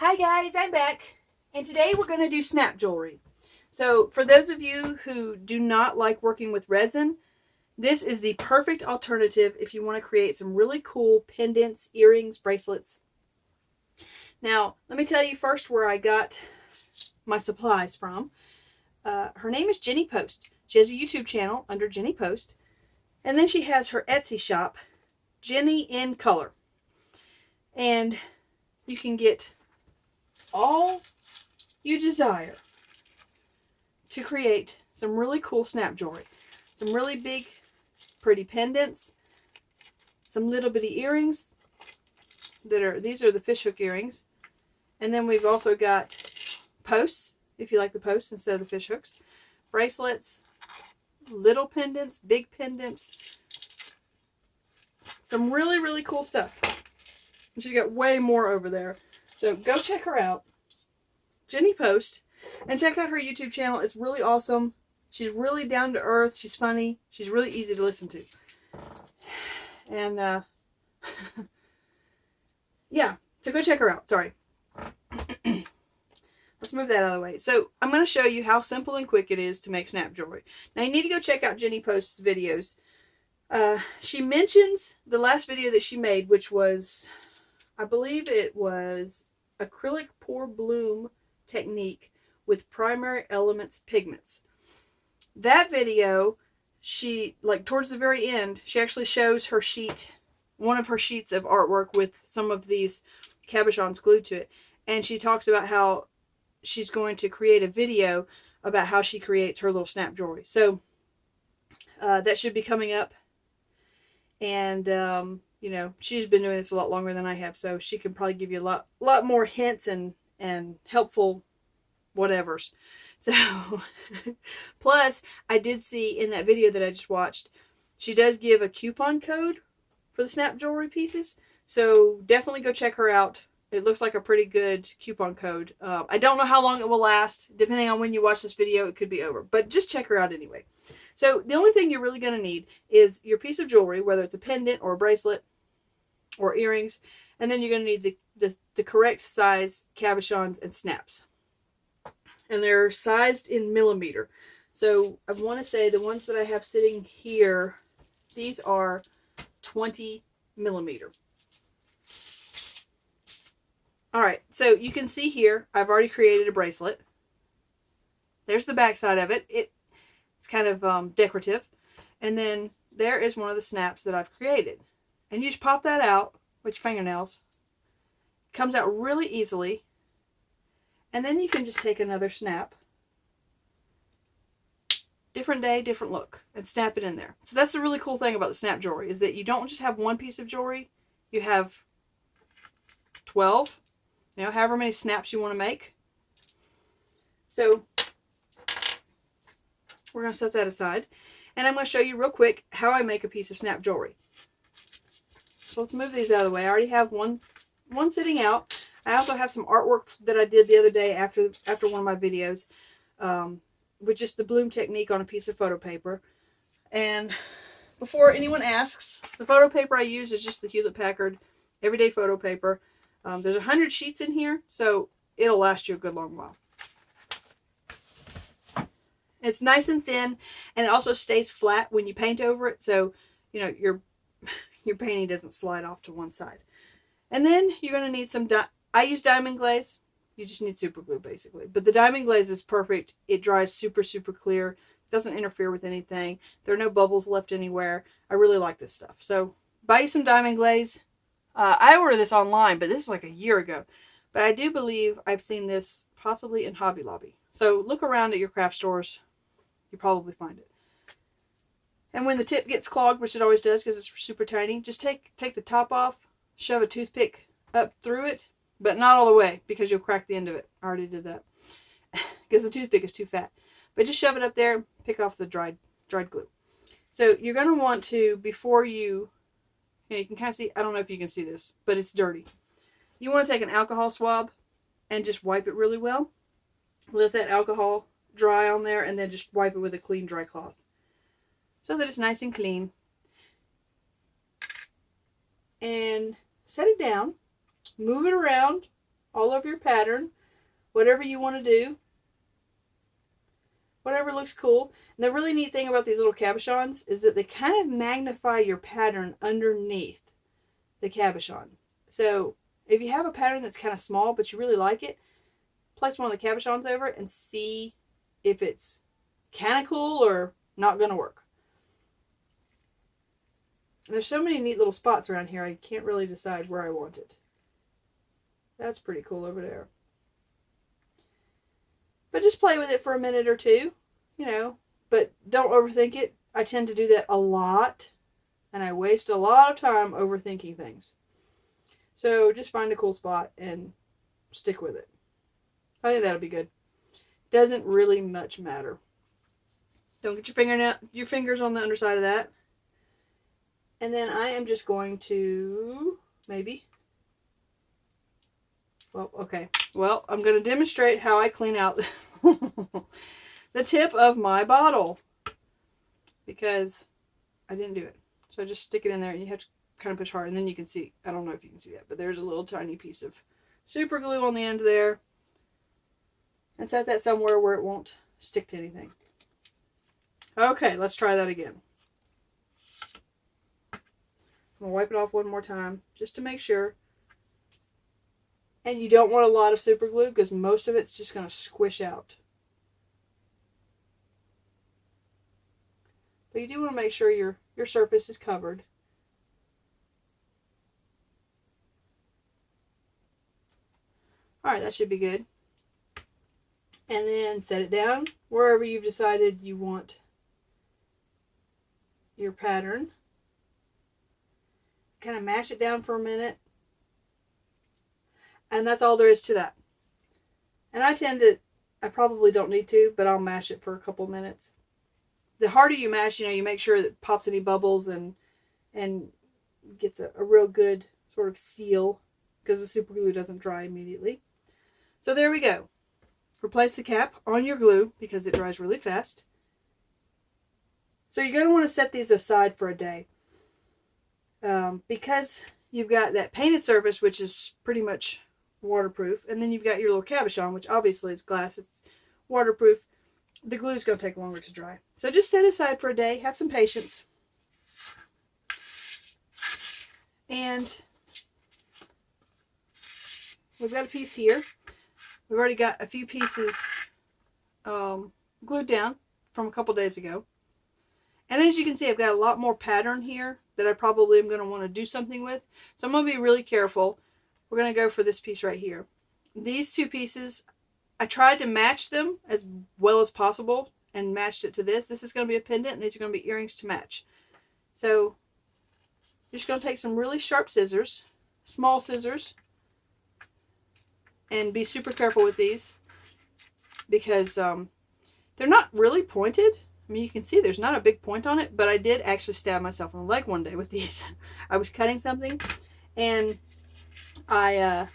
Hi guys, I'm back, and today we're going to do snap jewelry. So for those of you who do not like working with resin, this is the perfect alternative if you want to create some really cool pendants, earrings, bracelets. Now, let me tell you first where I got my supplies from. Her name is Jenny Post. She has a YouTube channel under Jenny Post, and then she has her Etsy shop, Jenny in Color. And you can get all you desire to create some really cool snap jewelry. Some really big, pretty pendants. Some little bitty earrings. These are the fishhook earrings. And then we've also got posts, if you like the posts instead of the fishhooks. Bracelets. Little pendants, big pendants. Some really, really cool stuff. And she's got way more over there. So go check her out. Jenny Post. And check out her YouTube channel. It's really awesome. She's really down to earth. She's funny. She's really easy to listen to. And, yeah. So go check her out. Sorry. Let's move that out of the way. So I'm going to show you how simple and quick it is to make snap jewelry. Now you need to go check out Jenny Post's videos. She mentions the last video that she made, which was, I believe it was acrylic pour bloom technique with primary elements pigments. That video, she, like towards the very end, she actually shows her sheet, one of her sheets of artwork with some of these cabochons glued to it. And she talks about how she's going to create a video about how she creates her little snap jewelry. So that should be coming up. And, you know, she's been doing this a lot longer than I have, so she can probably give you a lot more hints and helpful whatevers. So, plus, I did see in that video that I just watched, she does give a coupon code for the snap jewelry pieces. So definitely go check her out. It looks like a pretty good coupon code. I don't know how long it will last. Depending on when you watch this video, it could be over. But just check her out anyway. So the only thing you're really going to need is your piece of jewelry, whether it's a pendant or a bracelet or earrings. And then you're going to need the correct size cabochons and snaps. And they're sized in millimeter. So I want to say the ones that I have sitting here, these are 20 millimeter. Alright, so you can see here, I've already created a bracelet. There's the back side of it. It's kind of decorative. And then there is one of the snaps that I've created. And you just pop that out with your fingernails. It comes out really easily. And then you can just take another snap. Different day, different look. And snap it in there. So that's a really cool thing about the snap jewelry, is that you don't just have one piece of jewelry. You have 12. You know, however many snaps you want to make. So we're going to set that aside. And I'm going to show you real quick how I make a piece of snap jewelry. So let's move these out of the way. I already have one sitting out. I also have some artwork that I did the other day after one of my videos. With just the bloom technique on a piece of photo paper. And before anyone asks, the photo paper I use is just the Hewlett-Packard everyday photo paper. There's 100 sheets in here, so it'll last you a good long while. It's nice and thin, and it also stays flat when you paint over it, so you know your painting doesn't slide off to one side. And then you're going to need some I use diamond glaze. You just need super glue basically, but the diamond glaze is perfect. It dries super clear. Doesn't interfere with anything. There are no bubbles left anywhere. I really like this stuff. So buy you some diamond glaze. I ordered this online, but this was like a year ago. But I do believe I've seen this possibly in Hobby Lobby. So look around at your craft stores. You'll probably find it. And when the tip gets clogged, which it always does because it's super tiny, just take the top off, shove a toothpick up through it, but not all the way because you'll crack the end of it. I already did that because the toothpick is too fat. But just shove it up there, pick off the dried glue. So you're going to want to, before you can kind of see, I don't know if you can see this, but it's dirty. You want to take an alcohol swab and just wipe it really well. Let that alcohol dry on there and then just wipe it with a clean, dry cloth so that it's nice and clean. And set it down, move it around all over your pattern, whatever you want to do, whatever looks cool. And the really neat thing about these little cabochons is that they kind of magnify your pattern underneath the cabochon. So if you have a pattern that's kind of small but you really like it, place one of the cabochons over it and see if it's kind of cool or not going to work. There's so many neat little spots around here, I can't really decide where I want it. That's pretty cool over there. But just play with it for a minute or two, you know, but don't overthink it. I tend to do that a lot, and I waste a lot of time overthinking things. So just find a cool spot and stick with it. I think that'll be good. Doesn't really much matter. Don't get your fingers on the underside of that. And then I am just going to maybe. Well, okay. Well, I'm going to demonstrate how I clean out the tip of my bottle, because I didn't do it. So I just stick it in there and you have to kind of push hard, and then you can see, I don't know if you can see that, but there's a little tiny piece of super glue on the end there. And set that somewhere where it won't stick to anything. Okay, let's try that again. I'm going to wipe it off one more time just to make sure. And you don't want a lot of super glue because most of it's just going to squish out. But you do want to make sure your surface is covered. Alright, that should be good. And then set it down wherever you've decided you want your pattern. Kind of mash it down for a minute. And that's all there is to that. And I probably don't need to, but I'll mash it for a couple minutes. The harder you mash, you make sure that it pops any bubbles and gets a real good sort of seal, because the super glue doesn't dry immediately. So there we go. Replace the cap on your glue because it dries really fast. So you're going to want to set these aside for a day. Because you've got that painted surface, which is pretty much waterproof, and then you've got your little cabochon, which obviously is glass, it's waterproof. The glue is going to take longer to dry. So just set it aside for a day, have some patience. And we've got a piece here. We've already got a few pieces glued down from a couple days ago. And as you can see, I've got a lot more pattern here that I probably am going to want to do something with. So I'm going to be really careful. We're going to go for this piece right here. These two pieces, I tried to match them as well as possible and matched it to this. This is going to be a pendant, and these are going to be earrings to match. So you're just going to take some really sharp scissors, small scissors, and be super careful with these because they're not really pointed. I mean, you can see there's not a big point on it, but I did actually stab myself in the leg one day with these. I was cutting something, and I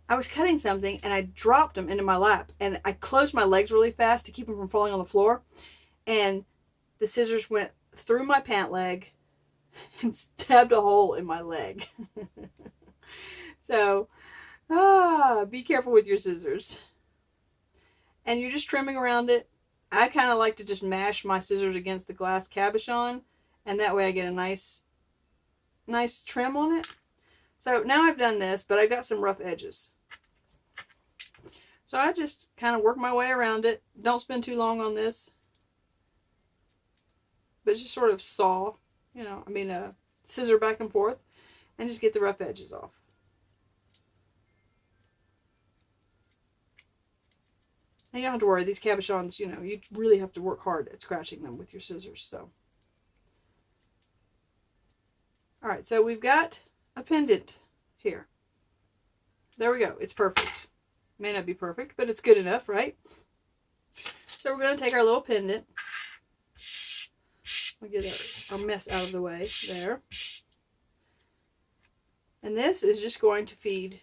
was cutting something, and I dropped them into my lap, and I closed my legs really fast to keep them from falling on the floor, and the scissors went through my pant leg and stabbed a hole in my leg. So, be careful with your scissors. And you're just trimming around it. I kind of like to just mash my scissors against the glass cabochon, and that way I get a nice trim on it. So now I've done this, but I've got some rough edges. So I just kind of work my way around it. Don't spend too long on this, but just sort of saw, scissor back and forth, and just get the rough edges off. And you don't have to worry, these cabochons, you really have to work hard at scratching them with your scissors. So, all right, so we've got a pendant here. There we go. It's perfect. May not be perfect, but it's good enough, right? So we're going to take our little pendant. We'll get our mess out of the way there. And this is just going to feed.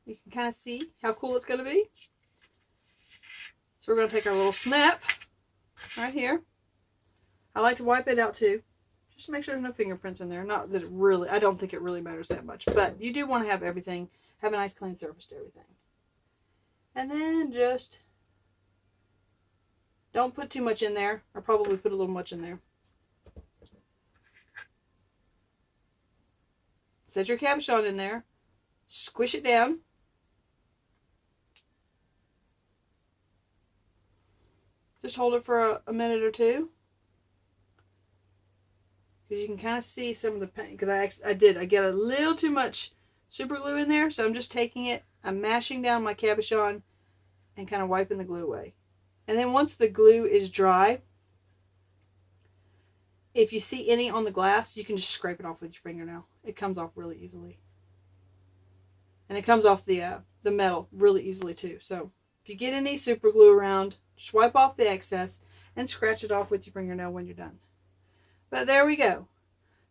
You can kind of see how cool it's going to be. So we're going to take our little snap right here. I like to wipe it out too, Just make sure there's no fingerprints in there. Not that it really, I don't think it really matters that much, but you do want to have everything, have a nice clean surface to everything. And then just don't put too much in there. I probably put a little much in there. Set your cabochon in there. Squish it down. Just hold it for a minute or two. Because you can kind of see some of the paint. Because I get a little too much super glue in there. So I'm just taking it. I'm mashing down my cabochon and kind of wiping the glue away. And then once the glue is dry, if you see any on the glass, you can just scrape it off with your fingernail. It comes off really easily. And it comes off the metal really easily too. So if you get any super glue around, just wipe off the excess and scratch it off with your fingernail when you're done. But there we go.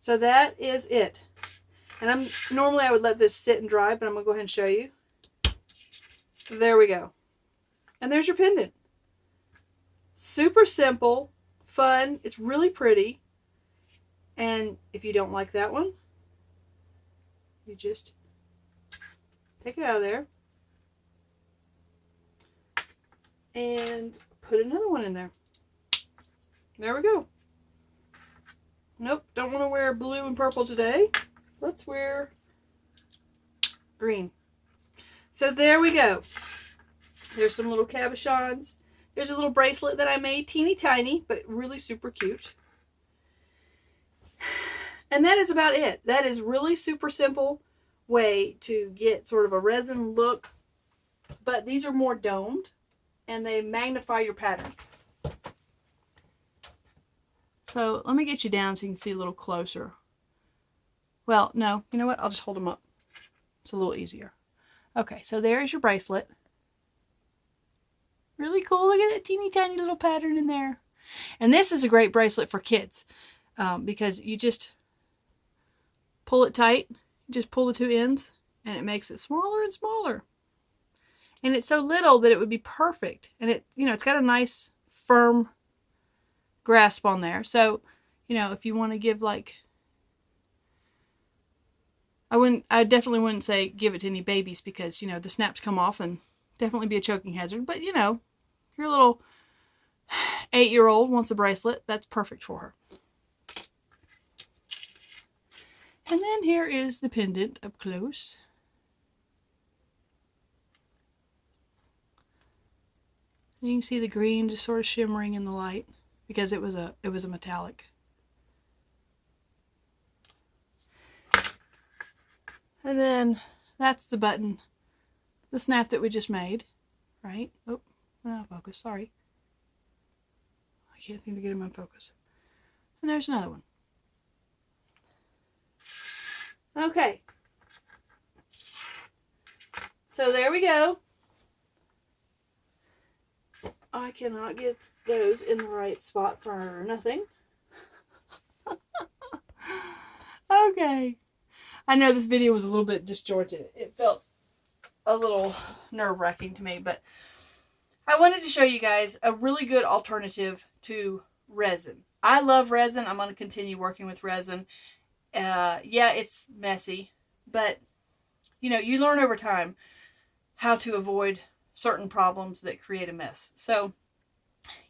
So that is it. And normally I would let this sit and dry, but I'm going to go ahead and show you. There we go. And there's your pendant. Super simple, fun. It's really pretty. And if you don't like that one, you just take it out of there and put another one in there. There we go. Nope, don't want to wear blue and purple today. Let's wear green. So there we go. There's some little cabochons. There's a little bracelet that I made, teeny tiny, but really super cute. And that is about it. That is really super simple way to get sort of a resin look, but these are more domed and they magnify your pattern. So let me get you down so you can see a little closer. Well, no, you know what? I'll just hold them up. It's a little easier. Okay, so there's your bracelet. Really cool. Look at that teeny tiny little pattern in there. And this is a great bracelet for kids because you just pull it tight. You just pull the two ends and it makes it smaller and smaller. And it's so little that it would be perfect. And it's got a nice firm grasp on there. So, if you want to give I definitely wouldn't say give it to any babies because, the snaps come off and definitely be a choking hazard. But, your little 8-year-old wants a bracelet, that's perfect for her. And then here is the pendant up close. You can see the green just sort of shimmering in the light because it was a metallic. And then that's the button, the snap that we just made, right? Oh, we're not focused, sorry. I can't seem to get him in focus. And there's another one. Okay. So there we go. I cannot get those in the right spot for nothing. Okay. I know this video was a little bit disjointed. It felt a little nerve-wracking to me, but I wanted to show you guys a really good alternative to resin. I love resin. I'm going to continue working with resin. Yeah, it's messy, but you learn over time how to avoid certain problems that create a mess. So,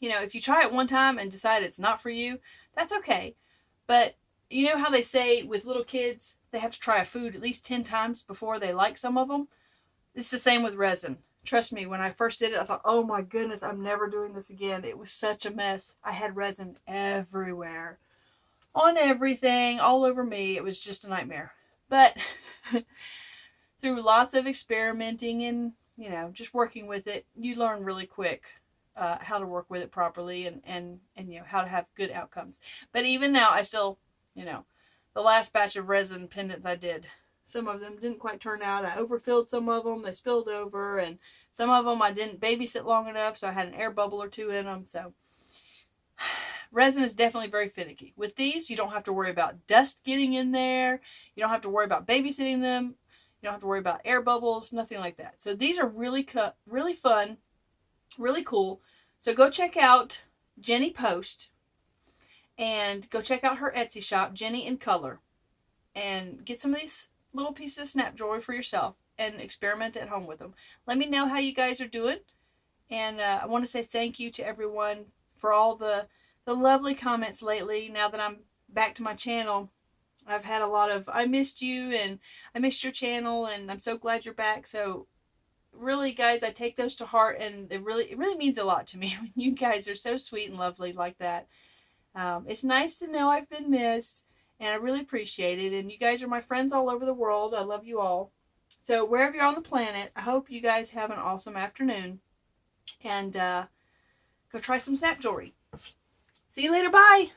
if you try it one time and decide it's not for you, that's okay. But you know how they say with little kids, they have to try a food at least 10 times before they like some of them? It's the same with resin. Trust me, when I first did it, I thought, oh my goodness, I'm never doing this again. It was such a mess. I had resin everywhere. On everything, all over me. It was just a nightmare. But through lots of experimenting and, just working with it, you learn really quick how to work with it properly and how to have good outcomes. But even now, I still, the last batch of resin pendants I did, some of them didn't quite turn out. I overfilled some of them. They spilled over. And some of them I didn't babysit long enough, so I had an air bubble or two in them. So resin is definitely very finicky. With these, you don't have to worry about dust getting in there. You don't have to worry about babysitting them. You don't have to worry about air bubbles, nothing like that. So these are really fun, really cool. So go check out Jenny Post. And go check out her Etsy shop, Jenny in Color, and get some of these little pieces of snap jewelry for yourself and experiment at home with them. Let me know how you guys are doing. And I want to say thank you to everyone for all the lovely comments lately. Now that I'm back to my channel, I've had a lot of, I missed you and I missed your channel and I'm so glad you're back. So really, guys, I take those to heart, and it really means a lot to me when you guys are so sweet and lovely like that. It's nice to know I've been missed, and I really appreciate it. And you guys are my friends all over the world. I love you all. So wherever you're on the planet, I hope you guys have an awesome afternoon. And go try some snap jewelry. See you later. Bye.